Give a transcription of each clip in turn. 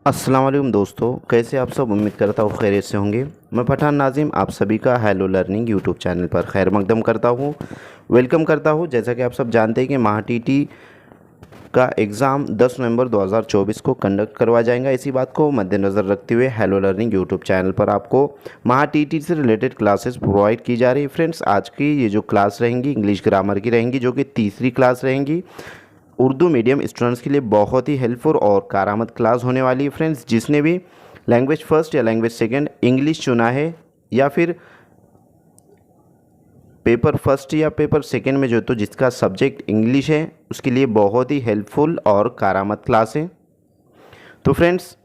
अस्सलाम वालेकुम दोस्तों, कैसे आप सब। उम्मीद करता हूँ खैरियत से होंगे। मैं पठान नाजिम आप सभी का हेलो लर्निंग यूट्यूब चैनल पर खैर मकदम करता हूँ, वेलकम करता हूँ। जैसा कि आप सब जानते हैं कि महा टीटी का एग्ज़ाम 10 नवंबर 2024 को कंडक्ट करवाया जाएगा। इसी बात को मद्देनज़र रखते हुए हेलो लर्निंग यूट्यूब चैनल पर आपको महा टीटी से रिलेटेड क्लासेस प्रोवाइड की जा रही है। फ्रेंड्स, आज की ये जो क्लास रहेंगी इंग्लिश ग्रामर की रहेंगी, जो कि तीसरी क्लास रहेंगी। उर्दू मीडियम स्टूडेंट्स के लिए बहुत ही हेल्पफुल और कारामद क्लास होने वाली है। फ्रेंड्स, जिसने भी लैंग्वेज फर्स्ट या लैंग्वेज सेकंड इंग्लिश चुना है, या फिर पेपर फर्स्ट या पेपर सेकंड में जो तो जिसका सब्जेक्ट इंग्लिश है, उसके लिए बहुत ही हेल्पफुल और कारामद क्लास है। तो फ्रेंड्स,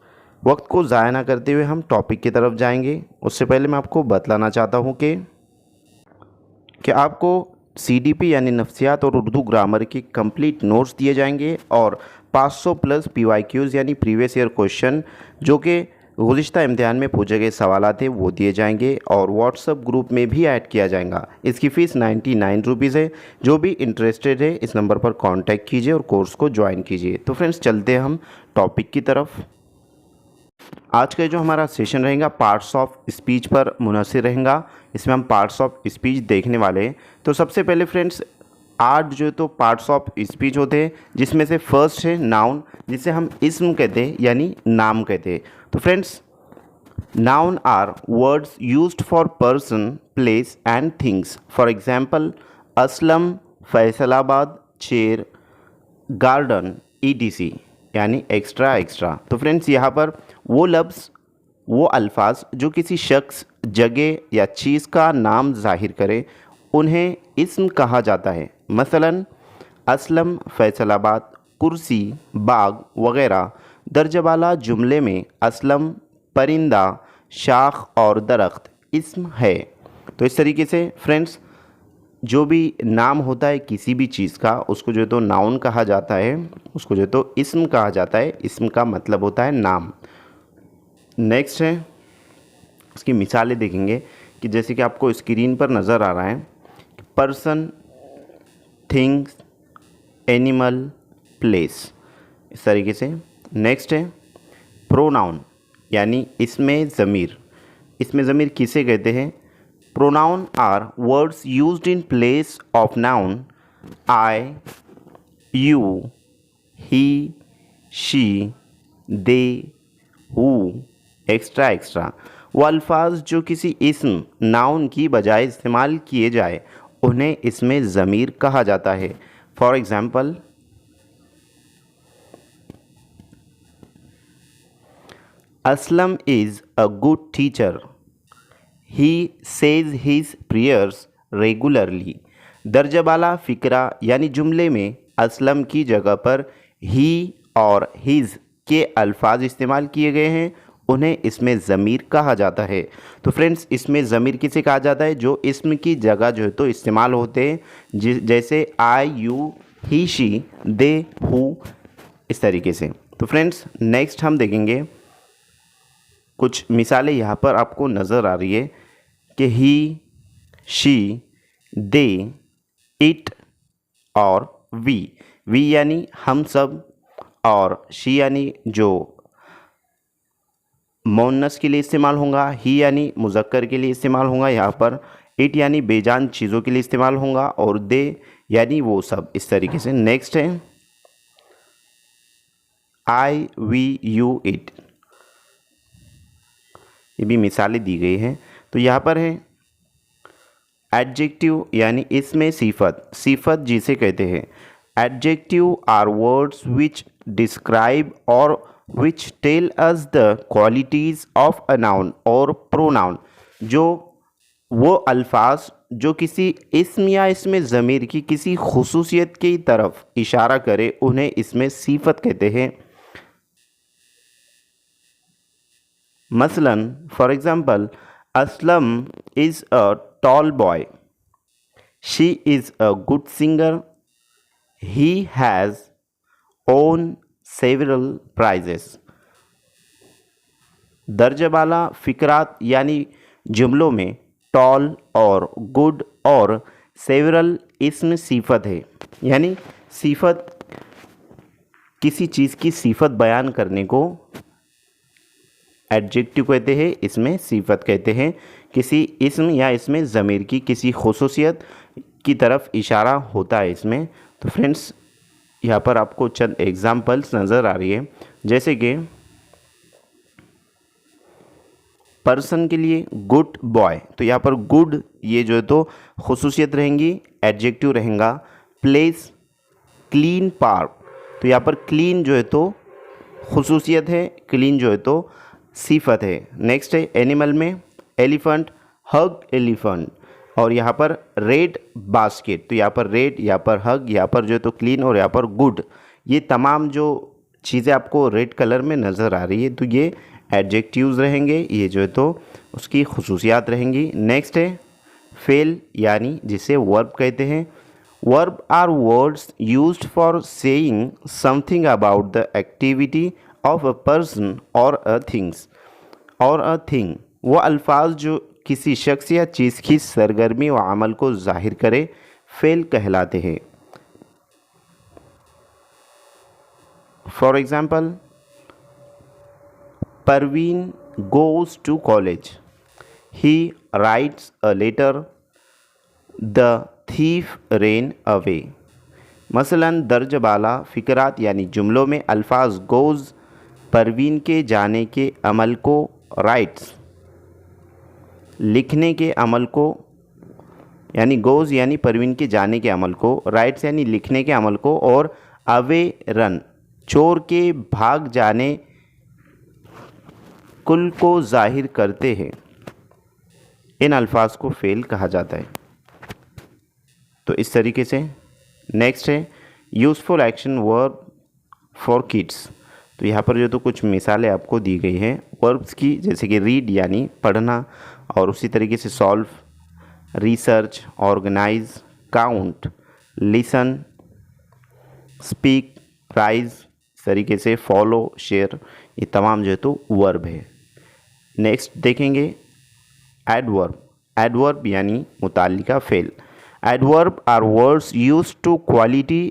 वक्त को ज़ाया ना करते हुए हम टॉपिक की तरफ जाएंगे। उससे पहले मैं आपको बतलाना चाहता हूँ कि आपको सीडीपी यानी नफ्सियात और उर्दू ग्रामर की कंप्लीट नोट्स दिए जाएंगे, और 500 प्लस पीवाईक्यूज़ यानी प्रीवियस ईयर क्वेश्चन जो कि गुज़िश्ता इम्तिहान में पूछे गए सवाल थे वो दिए जाएंगे, और व्हाट्सएप ग्रुप में भी ऐड किया जाएगा। इसकी फ़ीस 99 रुपीज़ है। जो भी इंटरेस्टेड है इस नंबर पर कांटेक्ट कीजिए और कोर्स को ज्वाइन कीजिए। तो फ्रेंड्स, चलते हैं हम टॉपिक की तरफ। आज का जो हमारा सेशन रहेगा पार्ट्स ऑफ स्पीच पर मुनहसर रहेगा। इसमें हम पार्ट्स ऑफ स्पीच देखने वाले हैं। तो सबसे पहले फ्रेंड्स, 8 जो तो पार्ट्स ऑफ स्पीच होते हैं, जिसमें से फर्स्ट है नाउन, जिसे हम इस्म कहते हैं यानी नाम कहते हैं। तो friends, noun are words used for person, place and things. For example, Aslam, Faisalabad, chair, garden, etc यानी एक्स्ट्रा एक्स्ट्रा। तो फ्रेंड्स, यहाँ पर वो लफ्ज़, वो अल्फाज जो किसी शख्स, जगह या चीज़ का नाम जाहिर करे, उन्हें इस्म कहा जाता है। मसलन असलम, फैसलाबाद, कुर्सी, बाग वगैरह। दर्जवाला जुमले में असलम परिंदा, शाख और दरख्त इस्म है। तो इस तरीके से फ्रेंड्स, जो भी नाम होता है किसी भी चीज़ का, उसको जो तो नाउन कहा जाता है, उसको जो तो इस्म कहा जाता है। इस्म का मतलब होता है नाम। नेक्स्ट है, उसकी मिसालें देखेंगे कि जैसे कि आपको स्क्रीन पर नज़र आ रहा है, पर्सन, थिंग्स, एनिमल, प्लेस, इस तरीके से। नेक्स्ट है प्रोनाउन यानी इसमें ज़मीर। इसमें ज़मीर किसे कहते हैं? Pronoun are words used in place of noun I, you, he, she, they, who, extra extra. वो अल्फाज जो किसी इस्म, नाउन की बजाय इस्तेमाल किए जाए, उन्हें इसमें ज़मीर कहा जाता है। For example, Aslam is a good teacher, he says his prayers regularly. दर्जबाला फ़िक्रा यानी जुमले में असलम की जगह पर ही और हिज के अल्फाज इस्तेमाल किए गए हैं, उन्हें इसमें ज़मीर कहा जाता है। तो फ्रेंड्स, इसमें ज़मीर किसे कहा जाता है? जो इस्म की जगह जो है तो इस्तेमाल होते हैं, जैसे I, you, he, she, they, who, इस तरीके से। तो फ्रेंड्स, नेक्स्ट हम देखेंगे कुछ मिसालें यहाँ पर आपको नज़र आ रही है कि ही, शी, दे, इट और वी यानी हम सब, और शी यानी जो मोनस के लिए इस्तेमाल होगा, ही यानी मुज़क्कर के लिए इस्तेमाल होगा यहाँ पर, इट यानी बेजान चीज़ों के लिए इस्तेमाल होगा, और दे यानी वो सब, इस तरीके से। नेक्स्ट है आई, वी, यू, इट। ये भी मिसालें दी गई हैं। तो यहाँ पर है एडजेक्टिव यानी इसमें सिफत। सिफत जिसे कहते हैं, adjective are words which describe or which tell us the qualities of a noun or pronoun. जो वो अल्फाज जो किसी इस्म या इसमें ज़मीर की किसी खुसूसियत की तरफ इशारा करे, उन्हें इसमें सिफत कहते हैं। मसलन, for example, Aslam is a tall boy, she is a good singer, he has own several prizes. दर्जबाला फ़िक्रात यानी जुमलों में टॉल और गुड और सेवरल इसमें सिफत है, यानी सिफत किसी चीज़ की सिफत बयान करने को एडजेक्टिव कहते हैं, इसमें सिफत कहते हैं। किसी इस्म या इसमें ज़मीर की किसी खुसूसियत की तरफ इशारा होता है इसमें। तो फ्रेंड्स यहाँ पर आपको चंद एग्जाम्पल्स नज़र आ रही है, जैसे कि पर्सन के लिए गुड बॉय, तो यहाँ पर गुड ये जो है तो खुसूसियत रहेंगी, एडजेक्टिव रहेगा। प्लेस क्लीन पार्क, तो यहाँ पर क्लीन जो है तो खुसूसियत है, क्लीन जो है तो सिफत है। नेक्स्ट है एनिमल में एलिफेंट, हग एलिफेंट, और यहाँ पर रेड बास्केट, तो यहाँ पर रेड, यहाँ पर हग, यहाँ पर जो है तो क्लीन और यहाँ पर गुड, ये तमाम जो चीज़ें आपको रेड कलर में नज़र आ रही है तो ये एडजेक्टिव्स रहेंगे, ये जो है तो उसकी खुसूसियात रहेंगी। नेक्स्ट है फेल, यानी जिसे वर्ब कहते हैं। Verb are words used for saying something about the activity of a person और अ थिंग। वो अल्फाज जो किसी शख्स या चीज़ की सरगर्मी व अमल को जाहिर करे फेल कहलाते हैं। For example, Parveen goes to college, he writes a letter, the thief ran away. मसलन दर्ज बाला फ़िक्रात यानी जुमलों में अल्फाज गोज़ परवीन के जाने के अमल को, राइट्स लिखने के अमल को, यानी गोज़ यानी परवीन के जाने के अमल को, राइट्स यानी लिखने के अमल को, और अवे रन चोर के भाग जाने कुल को जाहिर करते हैं। इन अल्फाज को फेल कहा जाता है। तो इस तरीके से नेक्स्ट है useful action verb for kids. तो यहाँ पर जो तो कुछ मिसालें आपको दी गई हैं वर्ब्स की, जैसे कि रीड यानी पढ़ना, और उसी तरीके से solve, research, organize, count, listen, speak, rise, इस तरीके से फॉलो, शेयर, ये तमाम जो है तो वर्ब है। नेक्स्ट देखेंगे एडवर्ब। एडवर्ब यानी मुताल्लिका फेल। Adverb are words used to quality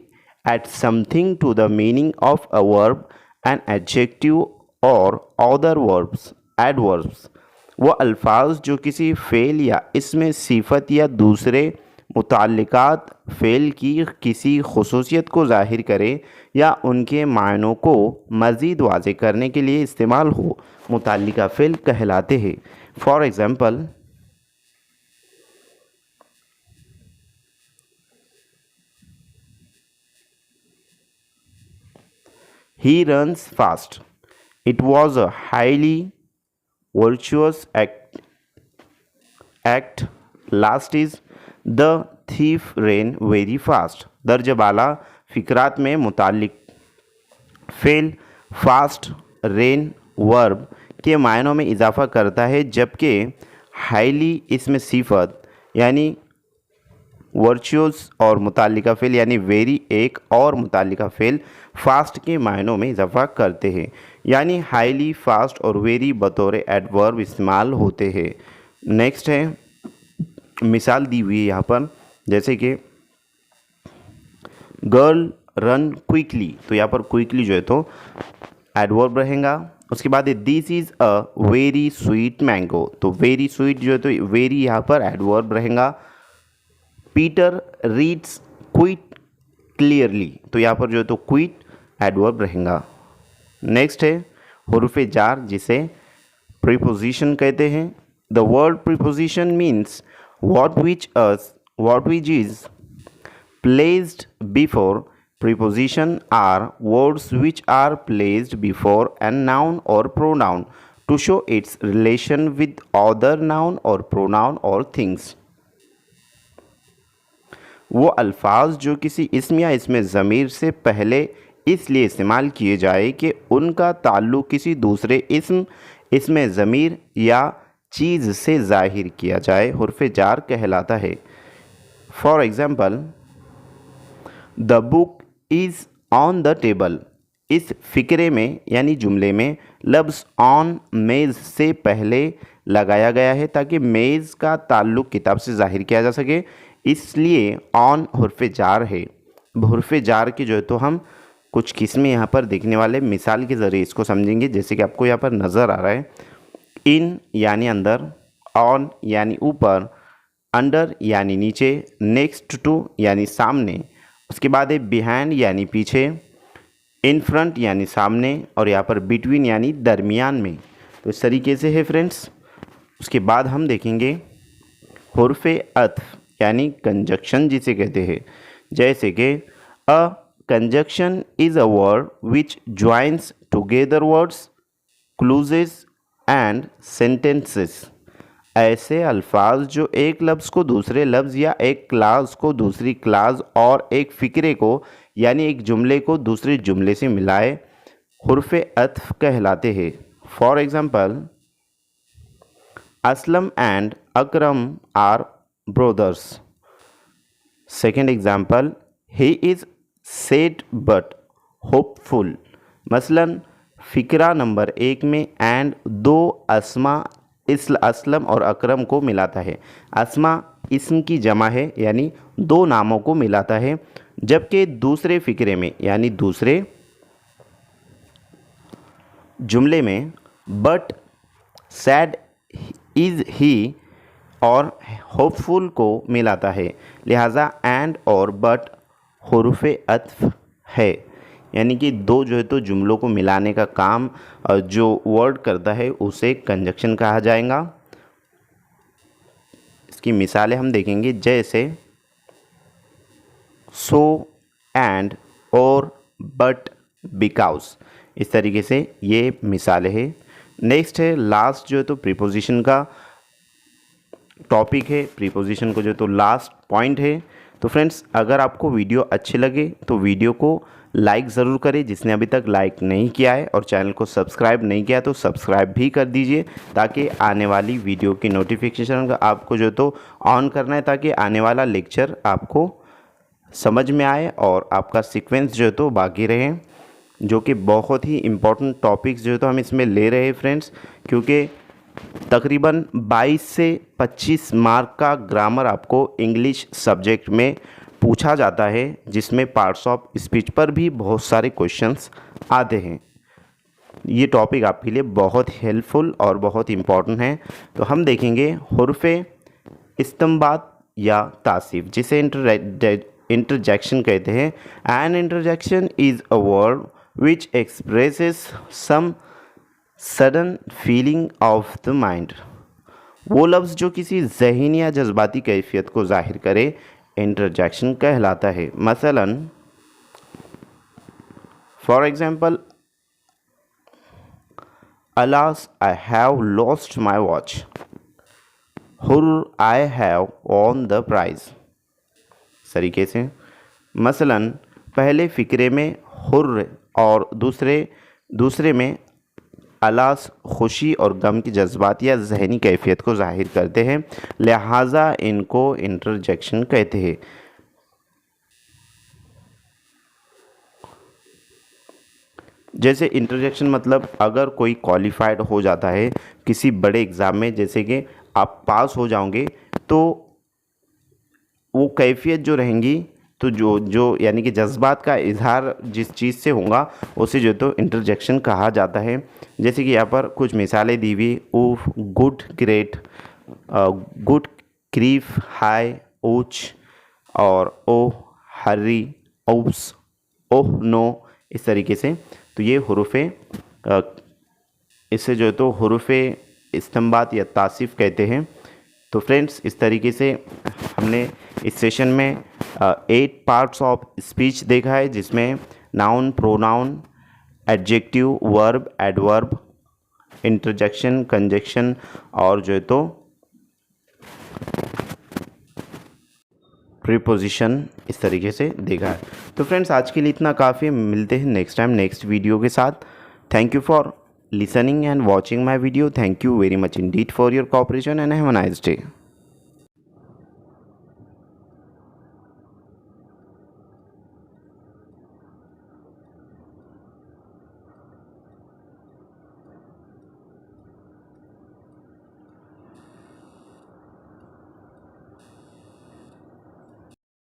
at something to the meaning of a verb and adjective or other verbs. Adverbs वो अल्फाज जो किसी फ़ेल या इसमें सिफत या दूसरे मुताल्लिकात फ़ेल की किसी खुसूसियत को ज़ाहिर करे या उनके मायनों को मज़ीद वाज़ेह करने के लिए इस्तेमाल हो, मुताल्लिका फ़ेल कहलाते हैं। For example, he runs fast. It was a highly virtuous act. Last is the thief ran very fast. दर्ज बाला फ़िक्रात में मुताल्लिक फेल फास्ट रेन वर्ब के मायनों में इजाफ़ा करता है, जबकि हाईली इसमें सिफत यानी वर्चुअस और मुताल्लिका फ़ेल यानी वेरी एक और मुताल्लिका फ़ेल फास्ट के मायनों में इजाफ़ा करते हैं। यानी हाईली, फास्ट और वेरी बतौर एडवर्ब इस्तेमाल होते हैं। नेक्स्ट है मिसाल दी हुई है यहाँ पर, जैसे कि गर्ल रन क्विकली, तो यहाँ पर क्विकली जो है तो एडवर्ब रहेगा। उसके बाद this is a very sweet mango, तो वेरी स्वीट जो है तो वेरी यहाँ पर एडवर्ब रहेगा। पीटर रीड्स क्विट क्लियरली, तो यहाँ पर जो है तो क्विट एडवर्ब रहेगा। नेक्स्ट है हुरूफ़े जार, जिसे प्रीपोजिशन कहते हैं। The word preposition means what which is placed before. Preposition are words which are placed before an noun or pronoun to show its relation with other noun or pronoun or things. वो अल्फाज जो किसी इस्म या इसमें ज़मीर से पहले इसलिए इस्तेमाल किए जाए कि उनका ताल्लुक़ किसी दूसरे इस्म, इसमें ज़मीर या चीज़ से ज़ाहिर किया जाए, हुर्फ़े जार कहलाता है। For example, the book is on the table. इस फ़िक्रे में यानी जुमले में लफ्ज़ ऑन मेज़ से पहले लगाया गया है ताकि मेज़ का ताल्लुक़ किताब से ज़ाहिर किया जा सके, इसलिए ऑन हुर्फ़े जार है। हुर्फ़े जार की जो है तो हम कुछ किस्में यहाँ पर देखने वाले मिसाल के ज़रिए इसको समझेंगे, जैसे कि आपको यहाँ पर नज़र आ रहा है। इन यानी अंदर, ऑन यानी ऊपर, अंडर यानी नीचे, नेक्स्ट टू यानी सामने, उसके बाद है बिहाइंड यानी पीछे, इन फ्रंट यानी सामने, और यहाँ पर बिटवीन यानी दरमियान में। तो इस तरीके से है फ्रेंड्स। उसके बाद हम देखेंगे हुर्फ़े अत्फ़ यानी कंजक्शन जिसे कहते हैं। जैसे कि a conjunction is a word which joins together words, clauses and sentences. ऐसे अल्फाज जो एक लफ्ज़ को दूसरे लफ्ज़ या एक क्लास को दूसरी क्लास और एक फ़िक्रे को यानी एक जुमले को दूसरे जुमले से मिलाए हुर्फ़े अत्फ़ कहलाते हैं। For example, Aslam and Akram are brothers. Second example, he is sad but hopeful. मसलन फ़िक्रा नंबर 1 में एंड दो अस्मा असलम और अकरम को मिलाता है। अस्मा इस्म की जमा है यानी दो नामों को मिलाता है, जबकि दूसरे फ़िक्रे में यानी दूसरे जुमले में बट, सैड, इज़ ही और होपफुल को मिलाता है। लिहाजा एंड और बट हुर्फ़े अत्फ़ है, यानी कि दो जो है तो जुमलों को मिलाने का काम जो वर्ड करता है उसे कंजक्शन कहा जाएगा। इसकी मिसालें हम देखेंगे, जैसे सो, एंड, और, बट, बिकॉज़। इस तरीके से ये मिसालें हैं। नेक्स्ट है लास्ट जो है तो प्रीपोजिशन का टॉपिक है। प्रीपोजिशन को जो तो लास्ट पॉइंट है। तो फ्रेंड्स, अगर आपको वीडियो अच्छी लगे तो वीडियो को लाइक ज़रूर करें, जिसने अभी तक लाइक नहीं किया है, और चैनल को सब्सक्राइब नहीं किया तो सब्सक्राइब भी कर दीजिए, ताकि आने वाली वीडियो की नोटिफिकेशन आपको जो तो ऑन करना है, ताकि आने वाला लेक्चर आपको समझ में आए और आपका सीक्वेंस जो है तो बाकी रहे, जो कि बहुत ही इम्पोर्टेंट टॉपिक्स जो है तो हम इसमें ले रहे हैं फ्रेंड्स, क्योंकि तकरीबन 22 से 25 मार्क का ग्रामर आपको इंग्लिश सब्जेक्ट में पूछा जाता है, जिसमें पार्ट्स ऑफ स्पीच पर भी बहुत सारे क्वेश्चंस आते हैं। ये टॉपिक आपके लिए बहुत हेल्पफुल और बहुत इम्पॉर्टेंट है। तो हम देखेंगे हुर्फ़े इस्तिंबात या तासीफ, जिसे इंटरजेक्शन कहते हैं। An interjection is a word which expresses some sudden feeling of the mind. वो लफ्ज़ जो किसी ज़हनी या जज्बाती कैफियत को ज़ाहिर करे इंटरजेक्शन कहलाता है। मसलन for example, alas I have lost my watch, hurrah I have won the prize. इस तरीके से मसलन पहले फ़िक्रे में हुर्र और दूसरे में अलास खुशी और गम की जज्बात या जहनी कैफियत को ज़ाहिर करते हैं, लिहाजा इनको इंटरजेक्शन कहते हैं। जैसे इंटरजेक्शन मतलब अगर कोई क्वालिफाइड हो जाता है किसी बड़े एग्ज़ाम में, जैसे कि आप पास हो जाओगे, तो वो कैफियत जो रहेंगी, तो जो यानी कि जज्बात का इजहार जिस चीज़ से होगा उसे जो तो इंटरजेक्शन कहा जाता है। जैसे कि यहाँ पर कुछ मिसालें दी हुई, ऊफ, गुड, ग्रेट, गुड, क्रीफ, हाई, ऊच, और ओ, हरी, ओप्स, ओह, नो। इस तरीके से तो ये हुरूफ़े इससे जो है तो हुरूफ़े इस्तिंबात या तासीफ कहते हैं। तो फ्रेंड्स, इस तरीके से हमने इस सेशन में 8 पार्ट्स ऑफ स्पीच देखा है, जिसमें noun, pronoun, adjective, verb, adverb, interjection, conjunction और जो है तो प्रीपोजिशन, इस तरीके से देखा है। तो फ्रेंड्स, आज के लिए इतना काफ़ी। मिलते हैं नेक्स्ट टाइम नेक्स्ट वीडियो के साथ। Thank you for listening and watching my video. Thank you very much indeed for your cooperation and have a nice day.